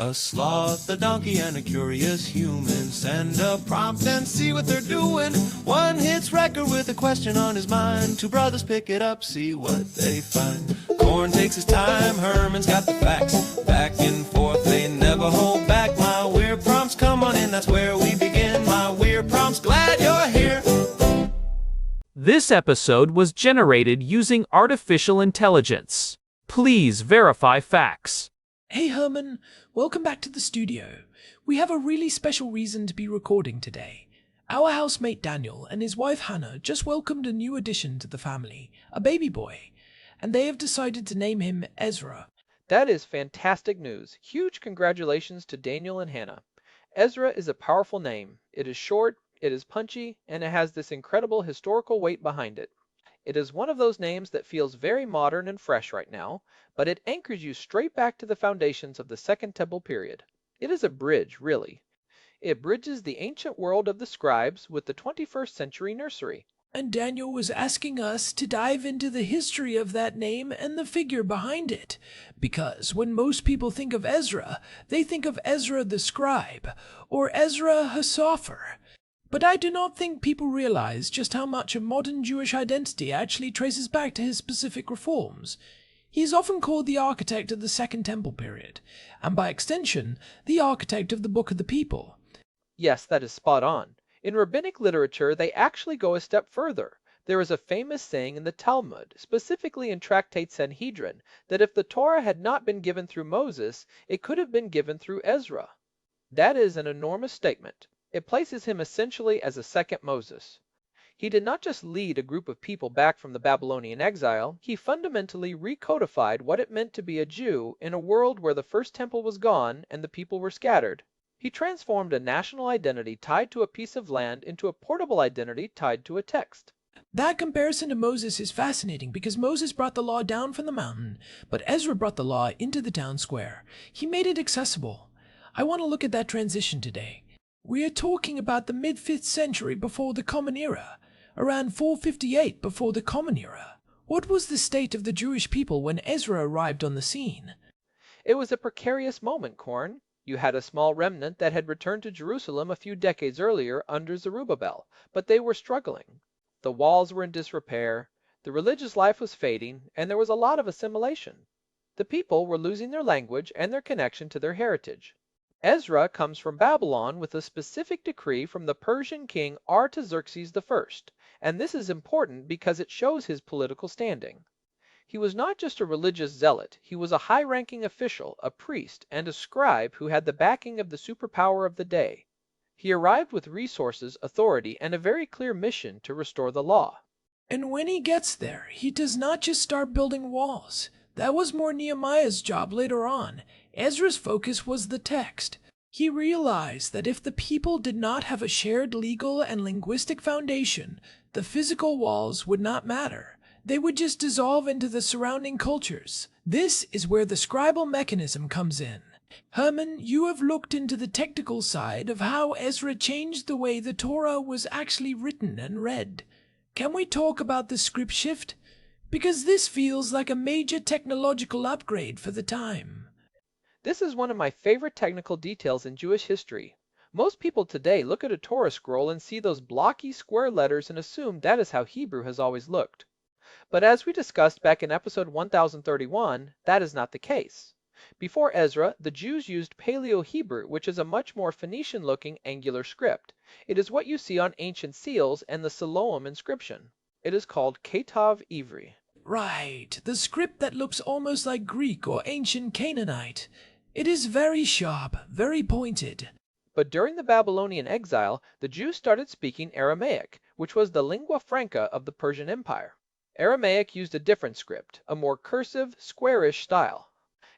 A sloth, a donkey, and a curious human. Send a prompt and see what they're doing. One hits record with a question on his mind. Two brothers pick it up, see what they find. Corn takes his time, Herman's got the facts. Back and forth, they never hold back. My weird prompts, come on in, that's where we begin. My weird prompts, glad you're here. This episode was generated using artificial intelligence. Please verify facts. Hey Herman, welcome back to the studio. We have a really special reason to be recording today. Our housemate Daniel and his wife Hannah just welcomed a new addition to the family, a baby boy, and they have decided to name him Ezra. That is fantastic news. Huge congratulations to Daniel and Hannah. Ezra is a powerful name. It is short, it is punchy, and it has this incredible historical weight behind it. It is one of those names that feels very modern and fresh right now, but it anchors you straight back to the foundations of the Second Temple period. It is a bridge, really. It bridges the ancient world of the scribes with the 21st century nursery. And Daniel was asking us to dive into the history of that name and the figure behind it, because when most people think of Ezra, they think of Ezra the Scribe, or Ezra Hasopher. But I do not think people realize just how much of modern Jewish identity actually traces back to his specific reforms. He is often called the architect of the Second Temple period, and by extension, the architect of the Book of the People. Yes, that is spot on. In rabbinic literature, they actually go a step further. There is a famous saying in the Talmud, specifically in Tractate Sanhedrin, that if the Torah had not been given through Moses, it could have been given through Ezra. That is an enormous statement. It places him essentially as a second Moses. He did not just lead a group of people back from the Babylonian exile, he fundamentally recodified what it meant to be a Jew in a world where the first temple was gone and the people were scattered. He transformed a national identity tied to a piece of land into a portable identity tied to a text. That comparison to Moses is fascinating because Moses brought the law down from the mountain, but Ezra brought the law into the town square. He made it accessible. I want to look at that transition today. We are talking about the mid-5th century before the Common Era, around 458 before the Common Era. What was the state of the Jewish people when Ezra arrived on the scene? It was a precarious moment, Korn. You had a small remnant that had returned to Jerusalem a few decades earlier under Zerubbabel, but they were struggling. The walls were in disrepair, the religious life was fading, and there was a lot of assimilation. The people were losing their language and their connection to their heritage. Ezra comes from Babylon with a specific decree from the Persian king Artaxerxes I, and this is important because it shows his political standing. He was not just a religious zealot, he was a high-ranking official, a priest, and a scribe who had the backing of the superpower of the day. He arrived with resources, authority, and a very clear mission to restore the law. And when he gets there, he does not just start building walls. That was more Nehemiah's job later on. Ezra's focus was the text. He realized that if the people did not have a shared legal and linguistic foundation, the physical walls would not matter. They would just dissolve into the surrounding cultures. This is where the scribal mechanism comes in. Herman, you have looked into the technical side of how Ezra changed the way the Torah was actually written and read. Can we talk about the script shift? Because this feels like a major technological upgrade for the time. This is one of my favorite technical details in Jewish history. Most people today look at a Torah scroll and see those blocky square letters and assume that is how Hebrew has always looked. But as we discussed back in episode 1031, that is not the case. Before Ezra, the Jews used Paleo-Hebrew, which is a much more Phoenician-looking angular script. It is what you see on ancient seals and the Siloam inscription. It is called Ketav Ivri. Right, the script that looks almost like Greek or ancient Canaanite. It is very sharp, very pointed. But during the Babylonian exile, the Jews started speaking Aramaic, which was the lingua franca of the Persian Empire. Aramaic used a different script, a more cursive, squarish style.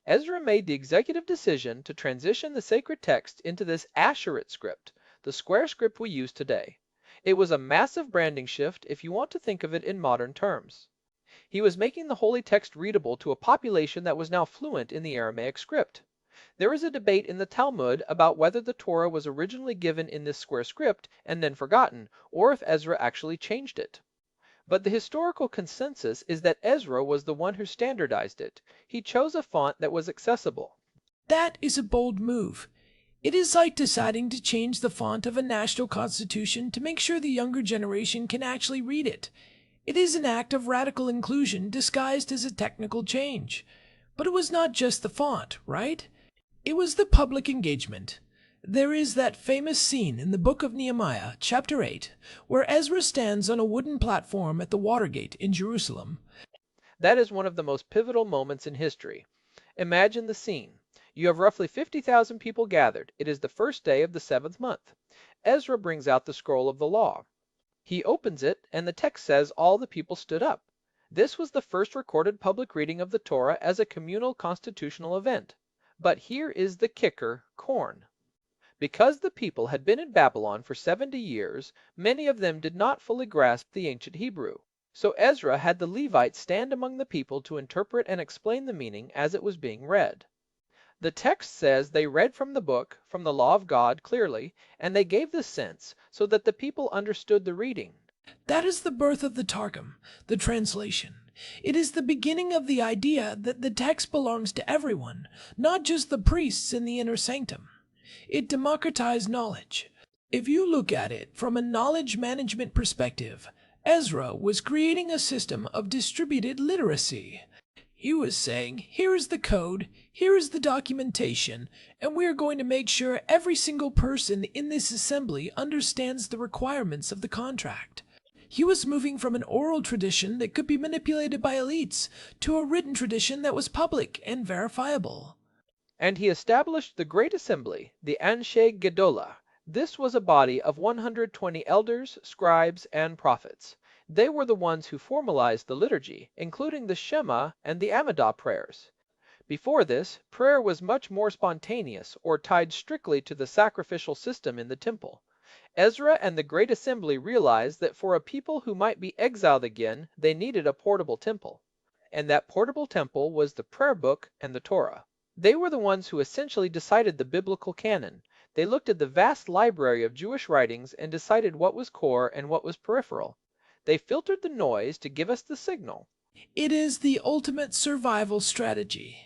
Ezra made the executive decision to transition the sacred text into this Asherit script, the square script we use today. It was a massive branding shift if you want to think of it in modern terms. He was making the holy text readable to a population that was now fluent in the Aramaic script. There is a debate in the Talmud about whether the Torah was originally given in this square script and then forgotten, or if Ezra actually changed it. But the historical consensus is that Ezra was the one who standardized it. He chose a font that was accessible. That is a bold move. It is like deciding to change the font of a national constitution to make sure the younger generation can actually read it. It is an act of radical inclusion disguised as a technical change. But it was not just the font, right? It was the public engagement. There is that famous scene in the book of Nehemiah, chapter 8, where Ezra stands on a wooden platform at the Watergate in Jerusalem. That is one of the most pivotal moments in history. Imagine the scene. You have roughly 50,000 people gathered. It is the first day of the 7th month. Ezra brings out the scroll of the law. He opens it, and the text says all the people stood up. This was the first recorded public reading of the Torah as a communal constitutional event. But here is the kicker, corn. Because the people had been in Babylon for 70 years, many of them did not fully grasp the ancient Hebrew. So Ezra had the Levites stand among the people to interpret and explain the meaning as it was being read. The text says they read from the book, from the law of God, clearly, and they gave the sense so that the people understood the reading. That is the birth of the Targum, the translation. It is the beginning of the idea that the text belongs to everyone, not just the priests in the inner sanctum. It democratized knowledge. If you look at it from a knowledge management perspective, Ezra was creating a system of distributed literacy. He was saying, here is the code, here is the documentation, and we are going to make sure every single person in this assembly understands the requirements of the contract. He was moving from an oral tradition that could be manipulated by elites to a written tradition that was public and verifiable. And he established the Great Assembly, the Anshe Gedolah. This was a body of 120 elders, scribes, and prophets. They were the ones who formalized the liturgy, including the Shema and the Amidah prayers. Before this, prayer was much more spontaneous or tied strictly to the sacrificial system in the temple. Ezra and the Great Assembly realized that for a people who might be exiled again, they needed a portable temple. And that portable temple was the prayer book and the Torah. They were the ones who essentially decided the biblical canon. They looked at the vast library of Jewish writings and decided what was core and what was peripheral. They filtered the noise to give us the signal. It is the ultimate survival strategy.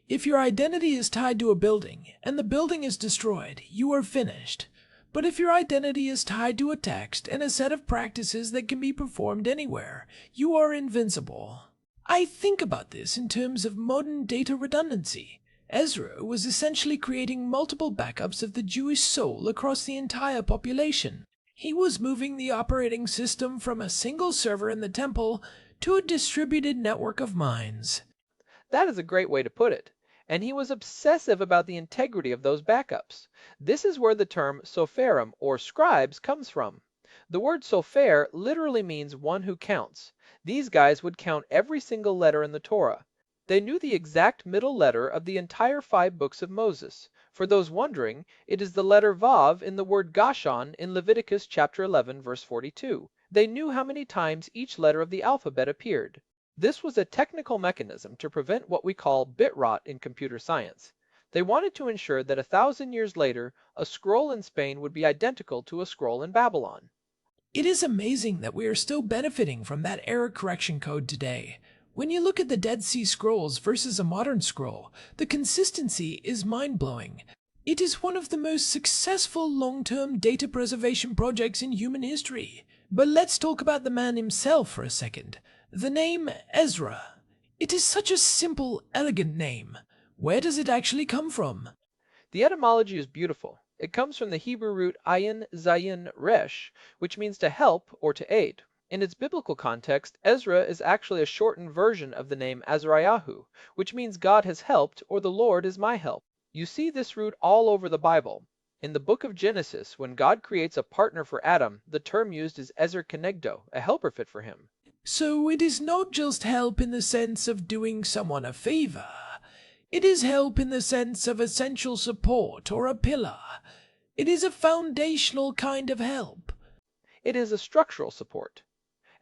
If your identity is tied to a building, and the building is destroyed, you are finished. But if your identity is tied to a text and a set of practices that can be performed anywhere, you are invincible. I think about this in terms of modern data redundancy. Ezra was essentially creating multiple backups of the Jewish soul across the entire population. He was moving the operating system from a single server in the temple to a distributed network of minds. That is a great way to put it. And he was obsessive about the integrity of those backups. This is where the term sopherim, or scribes, comes from. The word sopher literally means one who counts. These guys would count every single letter in the Torah. They knew the exact middle letter of the entire 5 books of Moses. For those wondering, it is the letter Vav in the word Gashon in Leviticus chapter 11, verse 42. They knew how many times each letter of the alphabet appeared. This was a technical mechanism to prevent what we call bit rot in computer science. They wanted to ensure that 1,000 years later, a scroll in Spain would be identical to a scroll in Babylon. It is amazing that we are still benefiting from that error correction code today. When you look at the Dead Sea Scrolls versus a modern scroll, the consistency is mind-blowing. It is one of the most successful long-term data preservation projects in human history. But let's talk about the man himself for a second. The name Ezra. It is such a simple, elegant name. Where does it actually come from? The etymology is beautiful. It comes from the Hebrew root ayin zayin resh, which means to help or to aid. In its biblical context, Ezra is actually a shortened version of the name Azrayahu, which means God has helped or the Lord is my help. You see this root all over the Bible. In the book of Genesis, when God creates a partner for Adam, the term used is Ezer Kenegdo, a helper fit for him. So it is not just help in the sense of doing someone a favor. It is help in the sense of essential support or a pillar. It is a foundational kind of help. It is a structural support.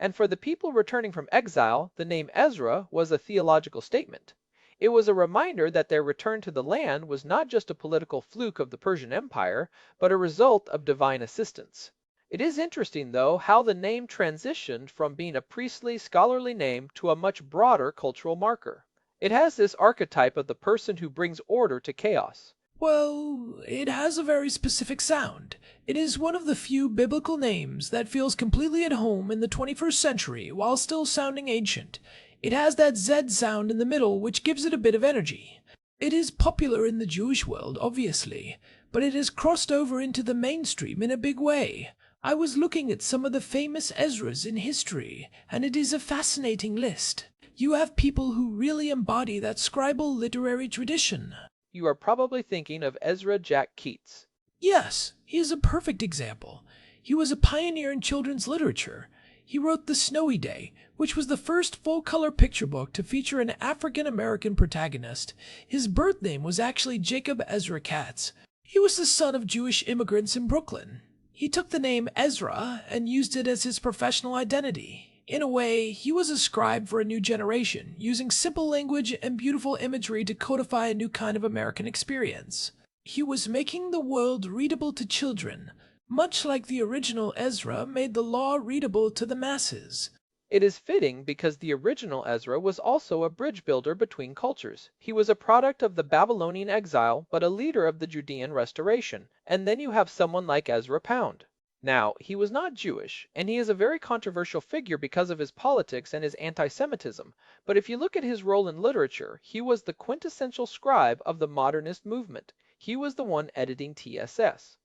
And for the people returning from exile, the name Ezra was a theological statement. It was a reminder that their return to the land was not just a political fluke of the Persian Empire, but a result of divine assistance. It is interesting, though, how the name transitioned from being a priestly, scholarly name to a much broader cultural marker. It has this archetype of the person who brings order to chaos. Well, it has a very specific sound. It is one of the few biblical names that feels completely at home in the 21st century while still sounding ancient. It has that Z sound in the middle which gives it a bit of energy. It is popular in the Jewish world, obviously, but it has crossed over into the mainstream in a big way. I was looking at some of the famous Ezras in history, and it is a fascinating list. You have people who really embody that scribal literary tradition. You are probably thinking of Ezra Jack Keats. Yes, he is a perfect example. He was a pioneer in children's literature. He wrote The Snowy Day, which was the first full-color picture book to feature an African-American protagonist. His birth name was actually Jacob Ezra Keats. He was the son of Jewish immigrants in Brooklyn. He took the name Ezra and used it as his professional identity. In a way, he was a scribe for a new generation, using simple language and beautiful imagery to codify a new kind of American experience. He was making the world readable to children, much like the original Ezra made the law readable to the masses. It is fitting because the original Ezra was also a bridge builder between cultures. He was a product of the Babylonian exile, but a leader of the Judean restoration. And then you have someone like Ezra Pound. Now, he was not Jewish, and he is a very controversial figure because of his politics and his anti-Semitism, but if you look at his role in literature, he was the quintessential scribe of the modernist movement. He was the one editing TSS.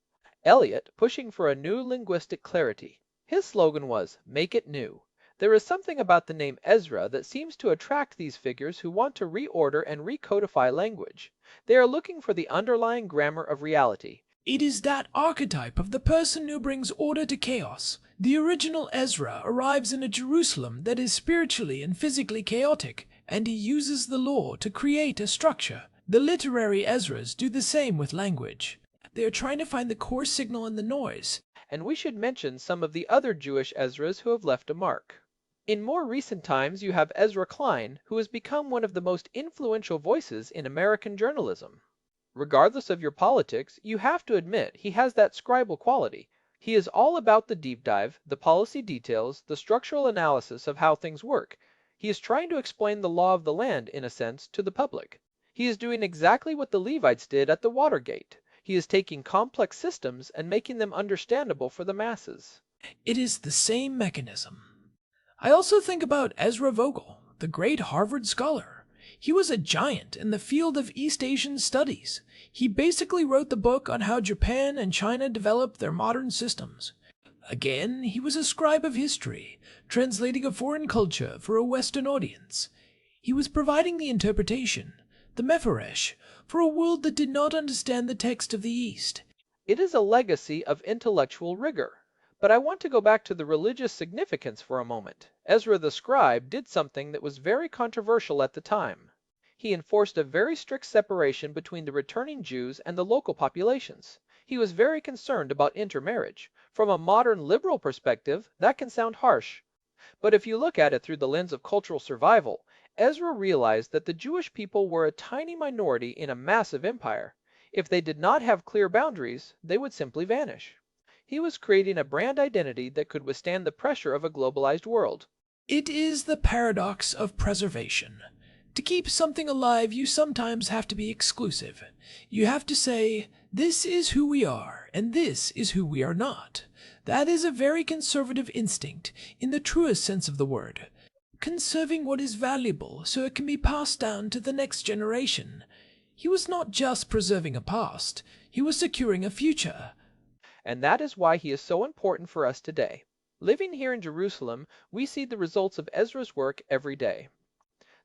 Eliot, pushing for a new linguistic clarity. His slogan was, "Make it new." There is something about the name Ezra that seems to attract these figures who want to reorder and recodify language. They are looking for the underlying grammar of reality. It is that archetype of the person who brings order to chaos. The original Ezra arrives in a Jerusalem that is spiritually and physically chaotic, and he uses the law to create a structure. The literary Ezras do the same with language. They are trying to find the core signal in the noise. And we should mention some of the other Jewish Ezras who have left a mark. In more recent times, you have Ezra Klein, who has become one of the most influential voices in American journalism. Regardless of your politics, you have to admit he has that scribal quality. He is all about the deep dive, the policy details, the structural analysis of how things work. He is trying to explain the law of the land, in a sense, to the public. He is doing exactly what the Levites did at the Watergate. He is taking complex systems and making them understandable for the masses. It is the same mechanism. I also think about Ezra Vogel, the great Harvard scholar. He was a giant in the field of East Asian studies. He basically wrote the book on how Japan and China developed their modern systems. Again, he was a scribe of history, translating a foreign culture for a Western audience. He was providing the interpretation, the Mephresh, for a world that did not understand the text of the East. It is a legacy of intellectual rigor. But I want to go back to the religious significance for a moment. Ezra the Scribe did something that was very controversial at the time. He enforced a very strict separation between the returning Jews and the local populations. He was very concerned about intermarriage. From a modern liberal perspective, that can sound harsh. But if you look at it through the lens of cultural survival, Ezra realized that the Jewish people were a tiny minority in a massive empire. If they did not have clear boundaries, they would simply vanish. He was creating a brand identity that could withstand the pressure of a globalized world. It is the paradox of preservation. To keep something alive, you sometimes have to be exclusive. You have to say, this is who we are, and this is who we are not. That is a very conservative instinct, in the truest sense of the word. Conserving what is valuable so it can be passed down to the next generation. He was not just preserving a past, he was securing a future. And that is why he is so important for us today. Living here in Jerusalem, we see the results of Ezra's work every day.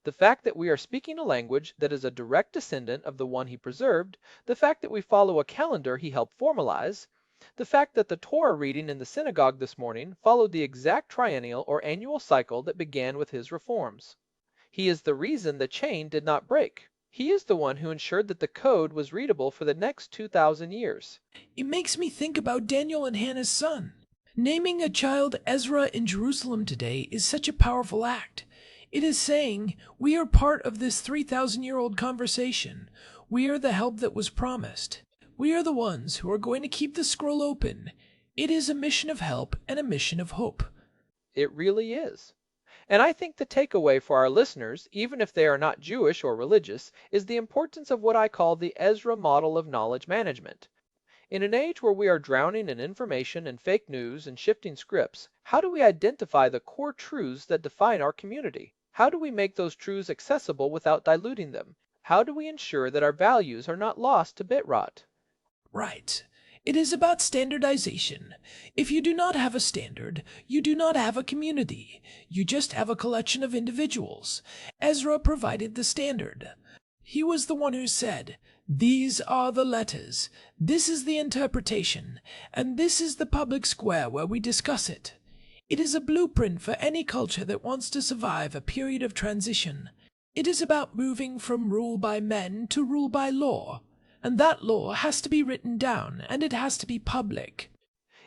The fact that we are speaking a language that is a direct descendant of the one he preserved, the fact that we follow a calendar he helped formalize, the fact that the Torah reading in the synagogue this morning followed the exact triennial or annual cycle that began with his reforms. He is the reason the chain did not break. He is the one who ensured that the code was readable for the next 2,000 years. It makes me think about Daniel and Hannah's son. Naming a child Ezra in Jerusalem today is such a powerful act. It is saying, we are part of this 3,000-year-old conversation. We are the help that was promised. We are the ones who are going to keep the scroll open. It is a mission of help and a mission of hope. It really is. And I think the takeaway for our listeners, even if they are not Jewish or religious, is the importance of what I call the Ezra model of knowledge management. In an age where we are drowning in information and fake news and shifting scripts, how do we identify the core truths that define our community? How do we make those truths accessible without diluting them? How do we ensure that our values are not lost to bit rot? Right. It is about standardization. If you do not have a standard, you do not have a community. You just have a collection of individuals. Ezra provided the standard. He was the one who said, "These are the letters, this is the interpretation, and this is the public square where we discuss it." It is a blueprint for any culture that wants to survive a period of transition. It is about moving from rule by men to rule by law. And that law has to be written down, and it has to be public.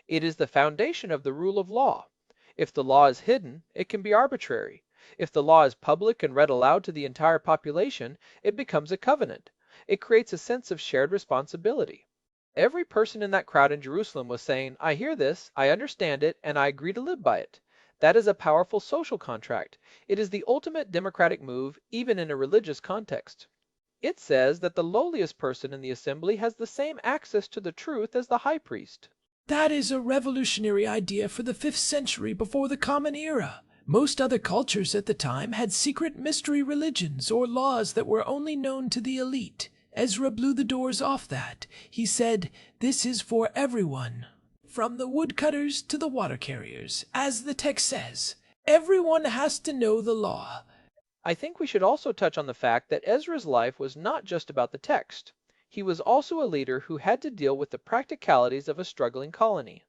It is the foundation of the rule of law. If the law is hidden, it can be arbitrary. If the law is public and read aloud to the entire population, it becomes a covenant. It creates a sense of shared responsibility. Every person in that crowd in Jerusalem was saying, "I hear this, I understand it, and I agree to live by it." That is a powerful social contract. It is the ultimate democratic move, even in a religious context. It says that the lowliest person in the assembly has the same access to the truth as the high priest. That is a revolutionary idea for the 5th century before the Common Era. Most other cultures at the time had secret mystery religions or laws that were only known to the elite. Ezra blew the doors off that. He said, "This is for everyone, from the woodcutters to the water carriers." As the text says, everyone has to know the law. I think we should also touch on the fact that Ezra's life was not just about the text. He was also a leader who had to deal with the practicalities of a struggling colony.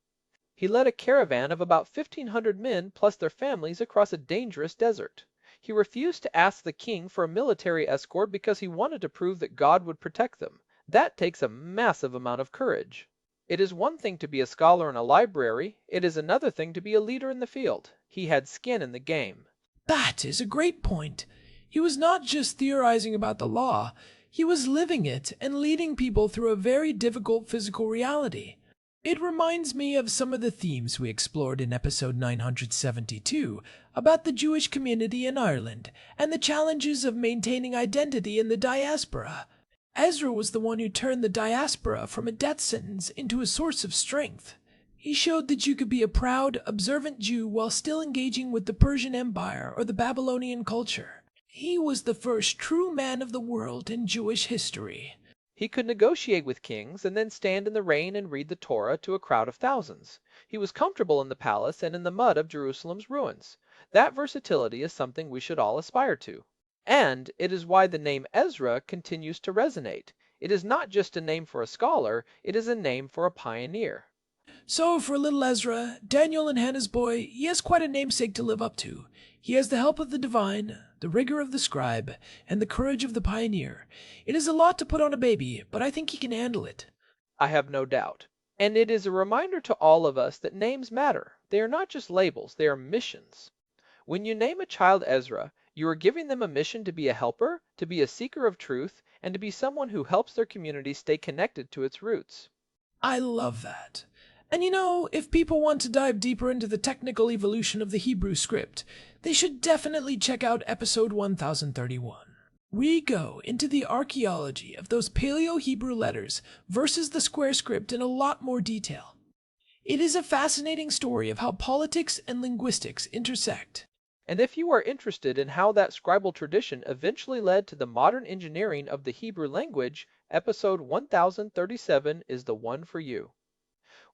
He led a caravan of about 1,500 men plus their families across a dangerous desert. He refused to ask the king for a military escort because he wanted to prove that God would protect them. That takes a massive amount of courage. It is one thing to be a scholar in a library, it is another thing to be a leader in the field. He had skin in the game. That is a great point. He was not just theorizing about the law, he was living it and leading people through a very difficult physical reality. It reminds me of some of the themes we explored in episode 972 about the Jewish community in Ireland and the challenges of maintaining identity in the diaspora. Ezra was the one who turned the diaspora from a death sentence into a source of strength. He showed that you could be a proud, observant Jew while still engaging with the Persian Empire or the Babylonian culture. He was the first true man of the world in Jewish history. He could negotiate with kings and then stand in the rain and read the Torah to a crowd of thousands. He was comfortable in the palace and in the mud of Jerusalem's ruins. That versatility is something we should all aspire to. And it is why the name Ezra continues to resonate. It is not just a name for a scholar, it is a name for a pioneer. So for little Ezra, Daniel and Hannah's boy, he has quite a namesake to live up to. He has the help of the divine, the rigor of the scribe, and the courage of the pioneer. It is a lot to put on a baby, but I think he can handle it. I have no doubt. And it is a reminder to all of us that names matter. They are not just labels, they are missions. When you name a child Ezra, you are giving them a mission to be a helper, to be a seeker of truth, and to be someone who helps their community stay connected to its roots. I love that. And you know, if people want to dive deeper into the technical evolution of the Hebrew script, they should definitely check out episode 1031. We go into the archaeology of those Paleo-Hebrew letters versus the square script in a lot more detail. It is a fascinating story of how politics and linguistics intersect. And if you are interested in how that scribal tradition eventually led to the modern engineering of the Hebrew language, episode 1037 is the one for you.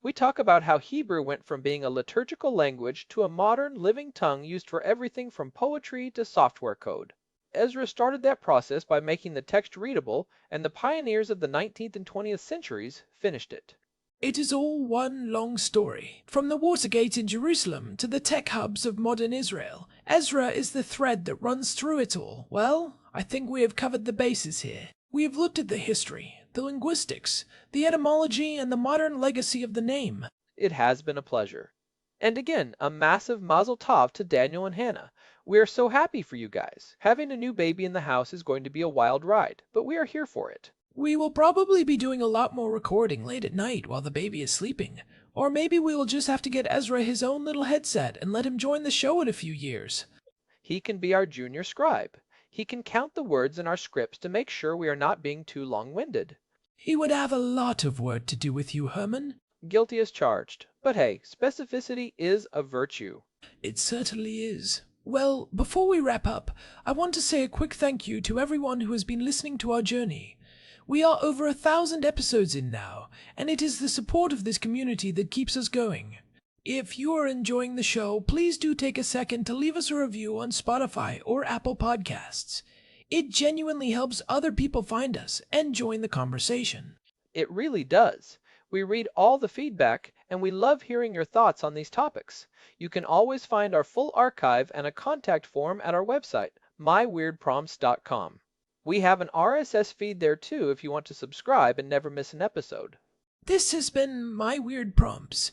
We talk about how Hebrew went from being a liturgical language to a modern living tongue used for everything from poetry to software code. Ezra started that process by making the text readable, and the pioneers of the 19th and 20th centuries finished it. It is all one long story. From the Watergate in Jerusalem to the tech hubs of modern Israel, Ezra is the thread that runs through it all. Well, I think we have covered the bases here. We have looked at the history, the linguistics, the etymology, and the modern legacy of the name. It has been a pleasure. And again, a massive mazel tov to Daniel and Hannah. We are so happy for you guys. Having a new baby in the house is going to be a wild ride, but we are here for it. We will probably be doing a lot more recording late at night while the baby is sleeping. Or maybe we will just have to get Ezra his own little headset and let him join the show in a few years. He can be our junior scribe. He can count the words in our scripts to make sure we are not being too long-winded. He would have a lot of work to do with you, Herman. Guilty as charged. But hey, specificity is a virtue. It certainly is. Well, before we wrap up, I want to say a quick thank you to everyone who has been listening to our journey. We are over 1,000 episodes in now, and it is the support of this community that keeps us going. If you are enjoying the show, please do take a second to leave us a review on Spotify or Apple Podcasts. It genuinely helps other people find us and join the conversation. It really does. We read all the feedback, and we love hearing your thoughts on these topics. You can always find our full archive and a contact form at our website, myweirdprompts.com. We have an RSS feed there too if you want to subscribe and never miss an episode. This has been My Weird Prompts.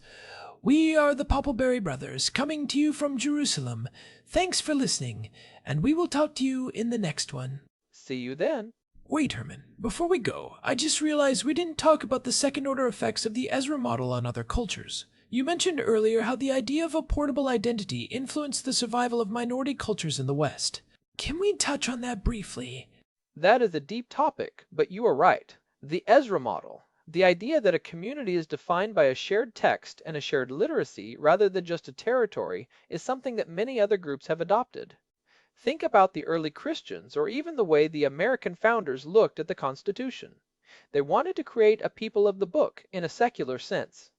We are the Poppleberry Brothers, coming to you from Jerusalem. Thanks for listening, and we will talk to you in the next one. See you then. Wait, Herman, before we go, I just realized we didn't talk about the second-order effects of the Ezra model on other cultures. You mentioned earlier how the idea of a portable identity influenced the survival of minority cultures in the West. Can we touch on that briefly? That is a deep topic, but you are right. The Ezra model, the idea that a community is defined by a shared text and a shared literacy rather than just a territory, is something that many other groups have adopted. Think about the early Christians, or even the way the American founders looked at the Constitution. They wanted to create a people of the book in a secular sense.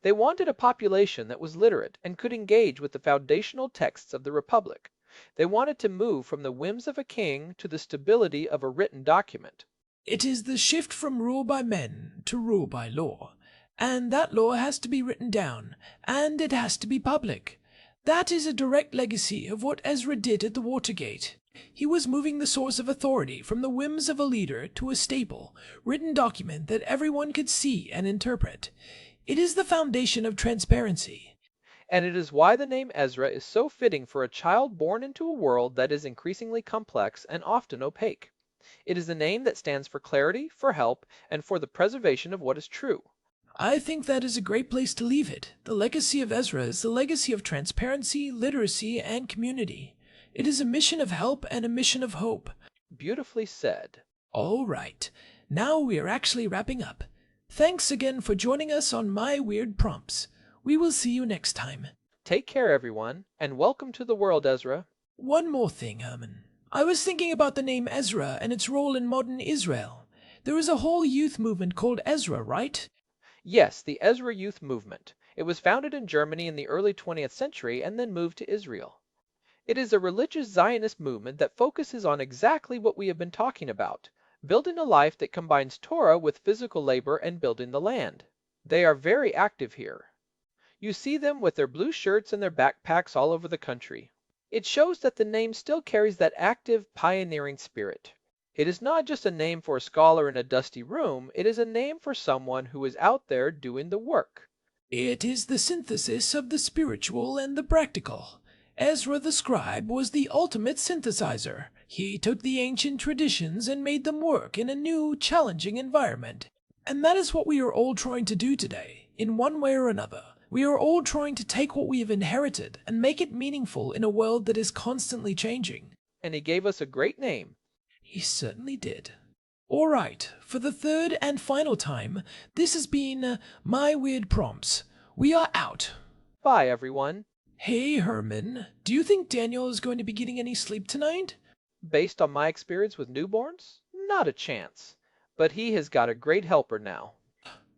They wanted a population that was literate and could engage with the foundational texts of the Republic. They wanted to move from the whims of a king to the stability of a written document. It is the shift from rule by men to rule by law, and that law has to be written down, and it has to be public. That is a direct legacy of what Ezra did at the Watergate. He was moving the source of authority from the whims of a leader to a stable, written document that everyone could see and interpret. It is the foundation of transparency. And it is why the name Ezra is so fitting for a child born into a world that is increasingly complex and often opaque. It is a name that stands for clarity, for help, and for the preservation of what is true. I think that is a great place to leave it. The legacy of Ezra is the legacy of transparency, literacy, and community. It is a mission of help and a mission of hope. Beautifully said. All right. Now we are actually wrapping up. Thanks again for joining us on My Weird Prompts. We will see you next time. Take care, everyone, and welcome to the world, Ezra. One more thing, Herman. I was thinking about the name Ezra and its role in modern Israel. There is a whole youth movement called Ezra, right? Yes, the Ezra Youth Movement. It was founded in Germany in the early 20th century and then moved to Israel. It is a religious Zionist movement that focuses on exactly what we have been talking about, building a life that combines Torah with physical labor and building the land. They are very active here. You see them with their blue shirts and their backpacks all over the country. It shows that the name still carries that active, pioneering spirit. It is not just a name for a scholar in a dusty room, it is a name for someone who is out there doing the work. It is the synthesis of the spiritual and the practical. Ezra the Scribe was the ultimate synthesizer. He took the ancient traditions and made them work in a new, challenging environment. And that is what we are all trying to do today, in one way or another. We are all trying to take what we have inherited and make it meaningful in a world that is constantly changing. And he gave us a great name. He certainly did. All right, for the third and final time, this has been My Weird Prompts. We are out. Bye, everyone. Hey, Herman, do you think Daniel is going to be getting any sleep tonight? Based on my experience with newborns, not a chance. But he has got a great helper now.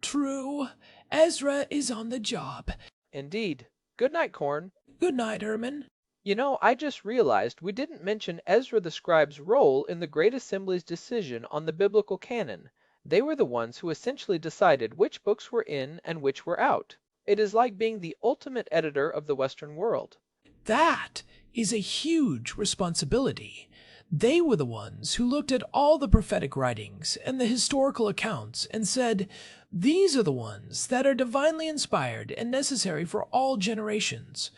True. Ezra is on the job. Indeed. Good night, Corn. Good night, Herman. You know, I just realized we didn't mention Ezra the Scribe's role in the Great Assembly's decision on the biblical canon. They were the ones who essentially decided which books were in and which were out. It is like being the ultimate editor of the Western world. That is a huge responsibility. They were the ones who looked at all the prophetic writings and the historical accounts and said, these are the ones that are divinely inspired and necessary for all generations.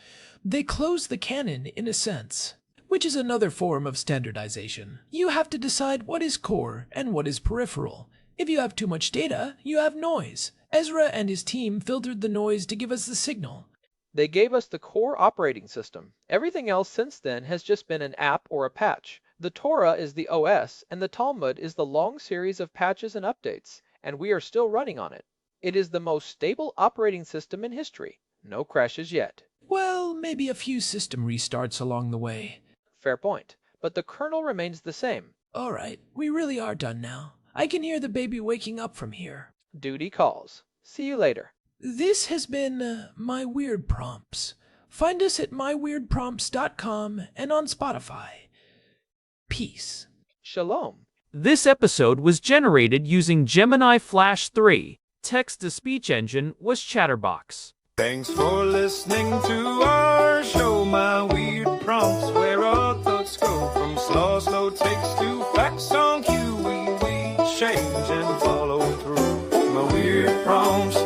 They closed the canon in a sense, which is another form of standardization. You have to decide what is core and what is peripheral. If you have too much data, you have noise. Ezra and his team filtered the noise to give us the signal. They gave us the core operating system. Everything else since then has just been an app or a patch. The Torah is the OS, and the Talmud is the long series of patches and updates, and we are still running on it. It is the most stable operating system in history. No crashes yet. Well, maybe a few system restarts along the way. Fair point. But the kernel remains the same. All right, we really are done now. I can hear the baby waking up from here. Duty calls. See you later. This has been My Weird Prompts. Find us at myweirdprompts.com and on Spotify. Peace. Shalom. This episode was generated using Gemini Flash 3. Text-to-speech engine was Chatterbox. Thanks for listening to our show, My Weird Prompts, where our thoughts go from slow takes to facts on cue. We change and follow through. My weird prompts.